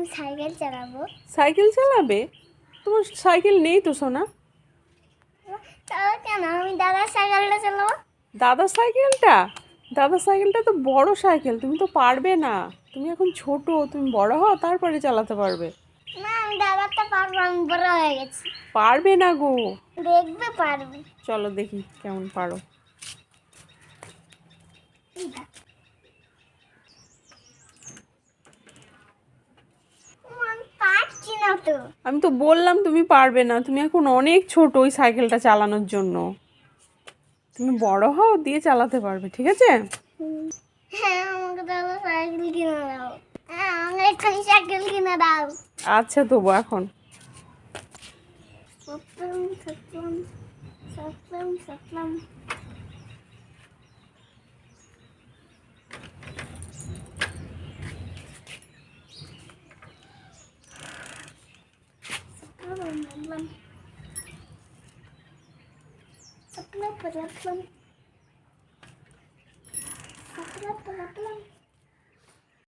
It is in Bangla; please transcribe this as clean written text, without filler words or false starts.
আমি সাইকেল চালাবো। সাইকেল চালাবে? তোমার সাইকেল নেই তো সোনা। তাহলে কেন আমি দাদার সাইকেলটা চালাবো? দাদার সাইকেলটা? দাদার সাইকেলটা তো বড় সাইকেল, তুমি তো পারবে না। তুমি এখন ছোট, তুমি বড় হও তারপরে চালাতে পারবে। না আমি দাদারটা পারবো, আমি বড় হয়ে গেছি। পারবে না গো। দেখবে পারবো। চলো দেখি কেমন পারো। আমি পারছি না তো। আমি তো বললাম তুমি পারবে না, তুমি এখন অনেক ছোট ওই সাইকেলটা চালানোর জন্য। তুমি বড় হও দিয়ে চালাতে পারবে, ঠিক আছে? হ্যাঁ আমাকে তাহলে সাইকেল কিনে দাও। হ্যাঁ আমাকে এখানে সাইকেল কিনে দাও। আচ্ছা তবু এখন সাপলাম সাপলাম সাপলাম সাপলাম। সাপলাম সাপলাম সাপলাম সাপলাম সাপলাম।